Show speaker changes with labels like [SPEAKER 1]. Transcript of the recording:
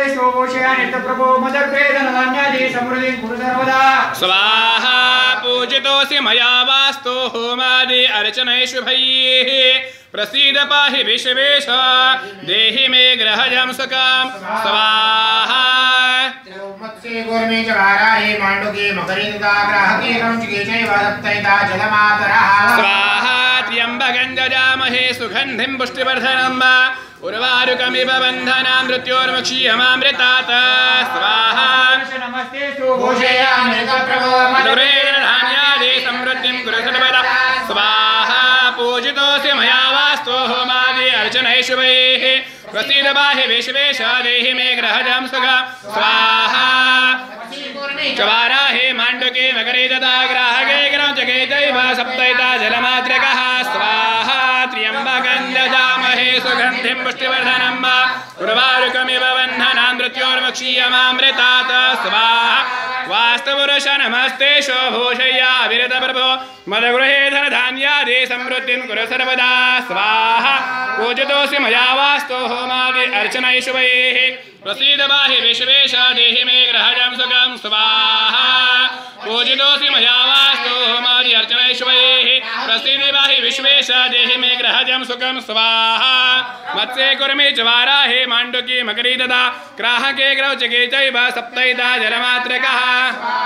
[SPEAKER 1] प्रभो मदग्रेदनधान्यादि समृद्धिं कुरु सर्वदा
[SPEAKER 2] स्वाहा पूजितोऽसि मया वास्तु होमादि अर्चनैशुभैः प्रसीद पाहि विश्वेश देहि मे ग्रहजं सुखं स्वाहा
[SPEAKER 1] मत्स्ये कूर्मे च वाराहे माण्डुके मकरे तथा ग्राहके क्रौञ्चिके चैव सप्तैता जलमातरः
[SPEAKER 2] स्वाहा त्र्यम्बकं यजामहे सुगन्धिं पुष्टिवर्धनं उर्वारुकमिव बन्धनां मृत्योर्मुक्षीयमामृतात् स्वाहा
[SPEAKER 1] नमस्ते सुभूषयामृतप्रभो
[SPEAKER 2] मधुरेन्द्रधान्यादि समृद्धिं कुरु सर्वदा स्वाहा पूजितोऽसि मया वास्तु होमादि अर्चनैशुभैः प्रसीद पाहि विश्वेश देहि मे ग्रहजं सुखं स्वाहा चवाराहे माण्डुके मकरे तथा ग्राहके क्रौञ्चके चैव सप्तैता जलमात्रकः स्वाहा त्र्यम्बकं यजामहे सुगन्धिं पुष्टिवर्धनं उर्वारुकमिव बन्धनां मृत्योर्मुक्षीयमामृतात् स्वाहा वास्तुपुरुष नमस्ते शोभूषय्या विरत प्रभो मदगृहे धनधान्यादि समृद्धिं कुरु सर्वदा स्वाहा पूजितोऽसि मया वास्तु होमादि अर्चनैशुभैः प्रसीद पाहि विश्वेश देहि मे ग्रहजं सुखं स्वाहा पूजितोऽसि मया वास्तु होमादि अर्चनैशुभैः प्रसीद पाहि विश्वेश देहि मे ग्रहजं सुखं स्वाहा मत्स्ये कूर्मे च वाराहे माण्डुके मकरे तथा ग्राहके क्रौञ्चके चैव सप्तैता जलमात्रकः